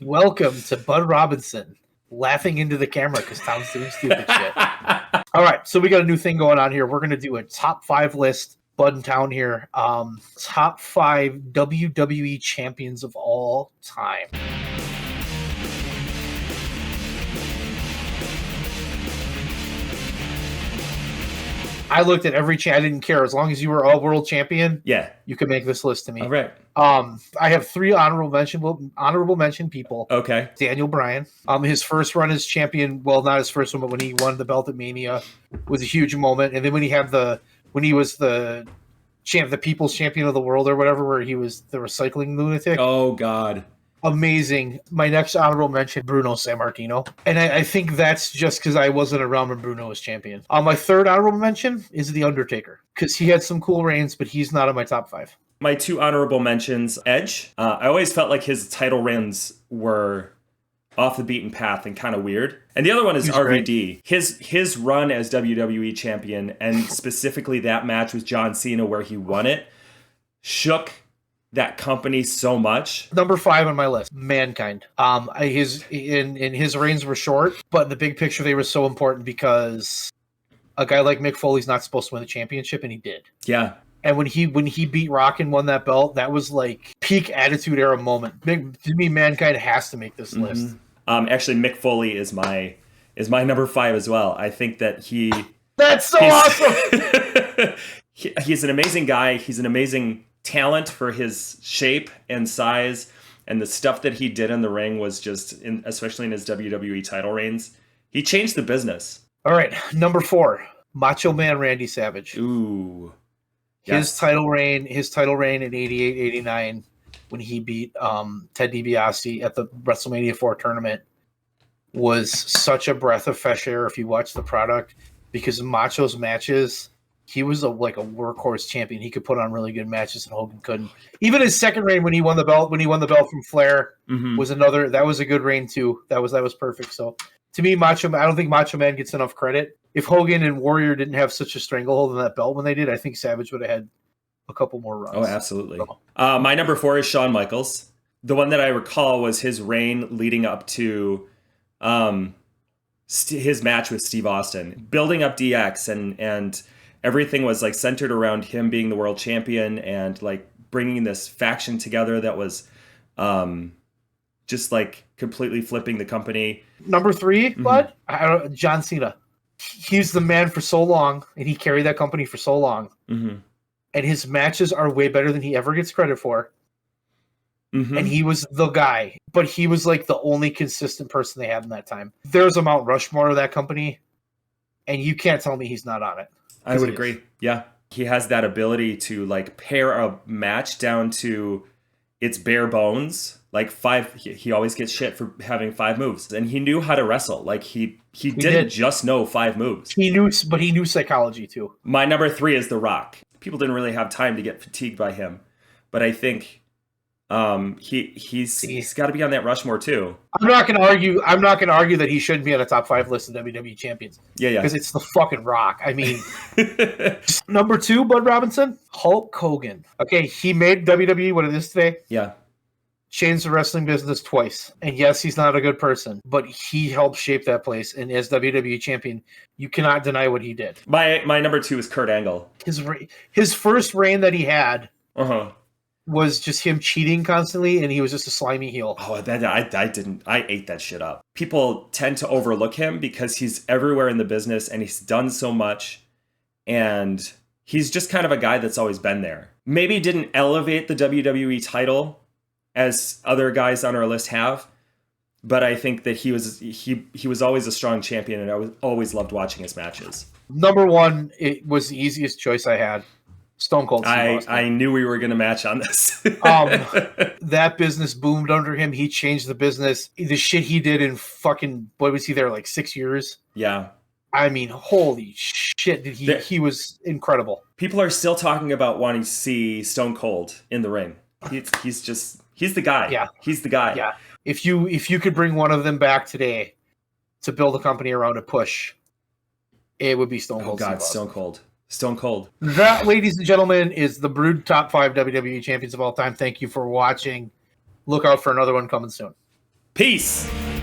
Welcome to Bud Robinson laughing into the camera because Tom's doing stupid shit. All right, so we got a new thing going on here. We're going to do a top 5 list. Bud in town here. Top 5 WWE champions of all time. I looked at every I didn't care. As long as you were all world champion, yeah, you could make this list to me. All right. I have 3 honorable mention people. Okay. Daniel Bryan. His first run as champion, well, not his first one, but when he won the belt at Mania was a huge moment. And then when he was the people's champion of the world or whatever, where he was the recycling lunatic. Oh God. Amazing. My next honorable mention, Bruno Sammartino. And I think that's just because I wasn't around when Bruno was champion. My third honorable mention is The Undertaker, because he had some cool reigns, but he's not in my top 5. My 2 honorable mentions, Edge. I always felt like his title reigns were off the beaten path and kind of weird. And the other one is RVD. His run as WWE champion, and specifically that match with John Cena where he won it, shook that company so much. Number 5 on my list, Mankind. His reigns were short, but in the big picture they were so important because a guy like Mick Foley's not supposed to win the championship, and he did. Yeah. And when he beat Rock and won that belt, that was like peak Attitude Era moment. To me, Mankind has to make this list. Actually, Mick Foley is my number 5 as well. I think that That's so awesome. He's an amazing guy. He's an amazing talent for his shape and size, and the stuff that he did in the ring was just, especially in his WWE title reigns, he changed the business. All right, number 4, Macho Man Randy Savage. Ooh. His title reign in 88, 89, when he beat Ted DiBiase at the WrestleMania 4 tournament, was such a breath of fresh air if you watch the product, because Macho's matches, he was like a workhorse champion. He could put on really good matches and Hogan couldn't. Even his second reign when he won the belt from Flair was that was a good reign too. That was perfect. So to me, I don't think Macho Man gets enough credit. If Hogan and Warrior didn't have such a stranglehold on that belt when they did, I think Savage would have had a couple more runs. Oh, absolutely. So. My number 4 is Shawn Michaels. The one that I recall was his reign leading up to his match with Steve Austin, building up DX, and everything was like centered around him being the world champion and like bringing this faction together that was just like completely flipping the company. Number 3, Bud? John Cena. He's the man for so long, and he carried that company for so long. And his matches are way better than he ever gets credit for. And he was the guy, but he was like the only consistent person they had in that time. There's a Mount Rushmore of that company, and you can't tell me he's not on it. I would agree. Yeah. He has that ability to like pare a match down to its bare bones. Like 5, he always gets shit for having 5 moves, and he knew how to wrestle. Like he didn't just know 5 moves. He knew psychology too. My number 3 is The Rock. People didn't really have time to get fatigued by him, but I think he's got to be on that Rushmore too. I'm not going to argue that he shouldn't be on a top 5 list of WWE champions. Yeah. Because it's the fucking Rock. I mean, number 2, Bud Robinson, Hulk Hogan. Okay, he made WWE what it is today. Yeah. Changed the wrestling business twice. And yes, he's not a good person, but he helped shape that place. And as WWE champion, you cannot deny what he did. My number 2 is Kurt Angle. His first reign that he had was just him cheating constantly, and he was just a slimy heel. Oh, I ate that shit up. People tend to overlook him because he's everywhere in the business and he's done so much, and he's just kind of a guy that's always been there. Maybe didn't elevate the WWE title as other guys on our list have, but I think that he was always a strong champion, and I always loved watching his matches. Number 1, it was the easiest choice I had. Stone Cold Steve Austin. I knew we were going to match on this. That business boomed under him. He changed the business. The shit he did in fucking, what was he there, like 6 years? Yeah. I mean, holy shit, he was incredible. People are still talking about wanting to see Stone Cold in the ring. He's the guy. Yeah. He's the guy. Yeah. If you could bring one of them back today to build a company around a push, it would be Stone Cold. Oh God, Stone Cold. Stone Cold. That, ladies and gentlemen, is the Brewd top 5 WWE champions of all time. Thank you for watching. Look out for another one coming soon. Peace.